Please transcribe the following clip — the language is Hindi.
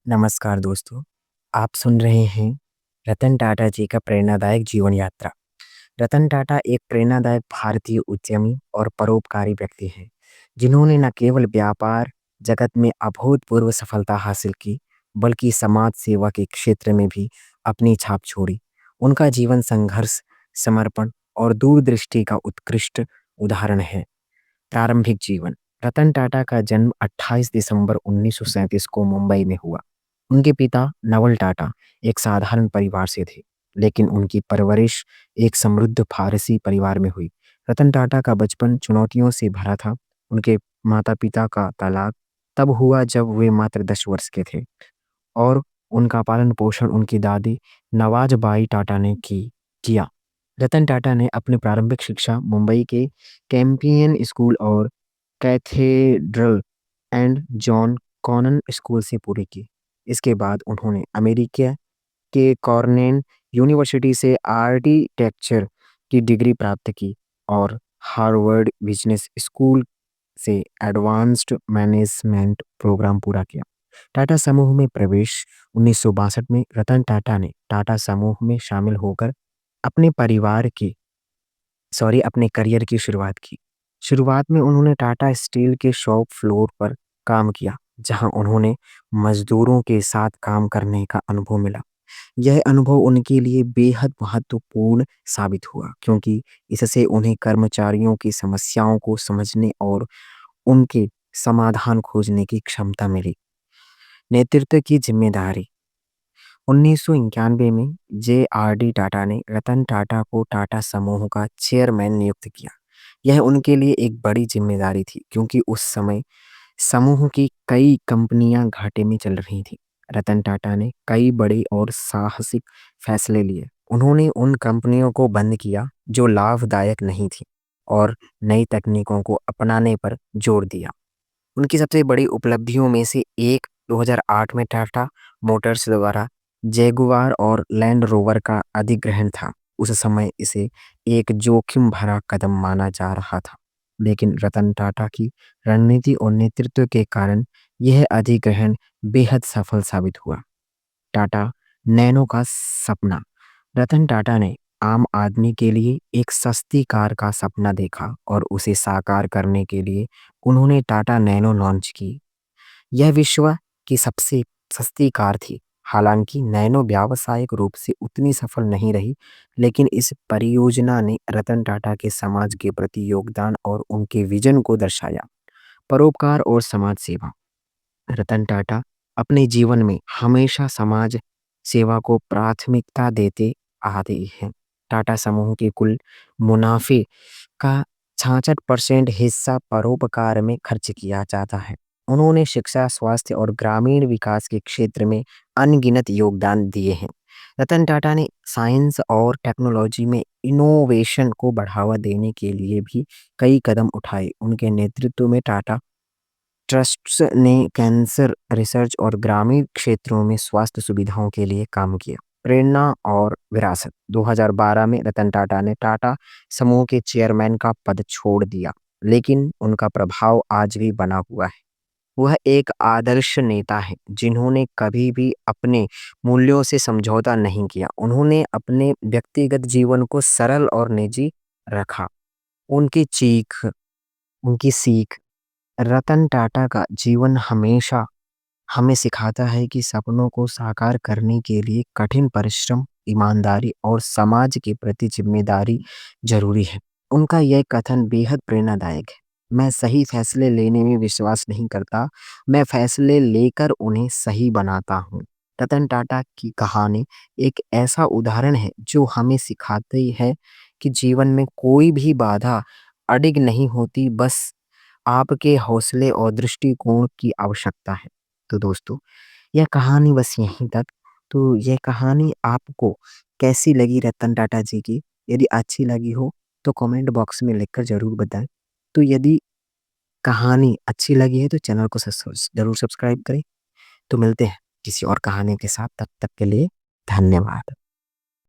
नमस्कार दोस्तों, आप सुन रहे हैं रतन टाटा जी का प्रेरणादायक जीवन यात्रा। रतन टाटा एक प्रेरणादायक भारतीय उद्यमी और परोपकारी व्यक्ति हैं, जिन्होंने न केवल व्यापार जगत में अभूतपूर्व सफलता हासिल की, बल्कि समाज सेवा के क्षेत्र में भी अपनी छाप छोड़ी। उनका जीवन संघर्ष, समर्पण और दूरदृष्टि का उत्कृष्ट उदाहरण है। प्रारंभिक जीवन रतन टाटा का जन्म 28 दिसंबर 1937 को मुंबई में हुआ। उनके पिता नवल टाटा एक साधारण परिवार से थे, लेकिन उनकी परवरिश एक समृद्ध फारसी परिवार में हुई। रतन टाटा का बचपन चुनौतियों से भरा था। उनके माता-पिता का तलाक तब हुआ जब वे मात्र 10 वर्ष के थे और उनका पालन-पोषण उनकी दादी नवाज़बाई टाटा ने किया। रतन टाटा ने अपनी प्रारंभिक शिक्षा मुंबई के कैंपियन स्कूल और Cathedral and John Connon school से पूरी की। इसके बाद उन्होंने अमेरिका के कॉर्नेल यूनिवर्सिटी से आर्किटेक्चर की डिग्री प्राप्त की और हार्वर्ड बिजनेस स्कूल से एडवांस्ड मैनेजमेंट प्रोग्राम पूरा किया। टाटा समूह में प्रवेश 1962 में रतन टाटा ने टाटा समूह में शामिल होकर अपने परिवार की अपने करियर की शुरुआत की। शुरुआत में उन्होंने टाटा स्टील के शॉप फ्लोर पर काम किया, जहां उन्होंने मजदूरों के साथ काम करने का अनुभव मिला। यह अनुभव उनके लिए बेहद महत्वपूर्ण साबित हुआ, क्योंकि इससे उन्हें कर्मचारियों की समस्याओं को समझने और उनके समाधान खोजने की क्षमता मिली। नेतृत्व की जिम्मेदारी 1991 में जे.आर.डी. टाटा ने रतन टाटा को टाटा समूह का चेयरमैन नियुक्त किया। यह उनके लिए एक बड़ी जिम्मेदारी थी, क्योंकि उस समय समूह की कई कंपनियां घाटे में चल रही थीं। रतन टाटा ने कई बड़े और साहसिक फैसले लिए। उन्होंने उन कंपनियों को बंद किया जो लाभदायक नहीं थी और नई तकनीकों को अपनाने पर जोर दिया। उनकी सबसे बड़ी उपलब्धियों में से एक 2008 में टाटा मोटर्स द्वारा जैगुआर और लैंड रोवर का अधिग्रहण था। उस समय इसे एक जोखिम भरा कदम माना जा रहा था, लेकिन रतन टाटा की रणनीति और नेतृत्व के कारण यह अधिग्रहण बेहद सफल साबित हुआ। टाटा नैनो का सपना रतन टाटा ने आम आदमी के लिए एक सस्ती कार का सपना देखा और उसे साकार करने के लिए उन्होंने टाटा नैनो लॉन्च की। यह विश्व की सबसे सस्ती कार थी। हालांकि नैनो व्यावसायिक रूप से उतनी सफल नहीं रही, लेकिन इस परियोजना ने रतन टाटा के समाज के प्रति योगदान और उनके विजन को दर्शाया। परोपकार और समाज सेवा रतन टाटा अपने जीवन में हमेशा समाज सेवा को प्राथमिकता देते आ रहे हैं। टाटा समूह के कुल मुनाफे का 66% हिस्सा परोपकार में खर्च किया जाता है। उन्होंने शिक्षा, स्वास्थ्य और ग्रामीण विकास के क्षेत्र में अनगिनत योगदान दिए हैं। रतन टाटा ने साइंस और टेक्नोलॉजी में इनोवेशन को बढ़ावा देने के लिए भी कई कदम उठाए। उनके नेतृत्व में टाटा ट्रस्ट्स ने कैंसर रिसर्च और ग्रामीण क्षेत्रों में स्वास्थ्य सुविधाओं के लिए काम किया। प्रेरणा और विरासत 2012 में रतन टाटा ने टाटा समूह के चेयरमैन का पद छोड़ दिया, लेकिन उनका प्रभाव आज भी बना हुआ है। वह एक आदर्श नेता है, जिन्होंने कभी भी अपने मूल्यों से समझौता नहीं किया। उन्होंने अपने व्यक्तिगत जीवन को सरल और निजी रखा। उनकी चीख उनकी सीख रतन टाटा का जीवन हमेशा हमें सिखाता है कि सपनों को साकार करने के लिए कठिन परिश्रम, ईमानदारी और समाज के प्रति जिम्मेदारी जरूरी है। उनका यह कथन बेहद प्रेरणादायक है। मैं सही फैसले लेने में विश्वास नहीं करता, मैं फैसले लेकर उन्हें सही बनाता हूँ। रतन टाटा की कहानी एक ऐसा उदाहरण है जो हमें सिखाती है कि जीवन में कोई भी बाधा अडिग नहीं होती, बस आपके हौसले और दृष्टिकोण की आवश्यकता है। तो दोस्तों, यह कहानी बस यहीं तक। तो यह कहानी आपको कैसी लगी रतन टाटा जी की? यदि अच्छी लगी हो तो कमेंट बॉक्स में लिखकर ज़रूर बताएं। तो यदि कहानी अच्छी लगी है तो चैनल को ज़रूर सब्सक्राइब करें। तो मिलते हैं किसी और कहानी के साथ, तब तक के लिए धन्यवाद।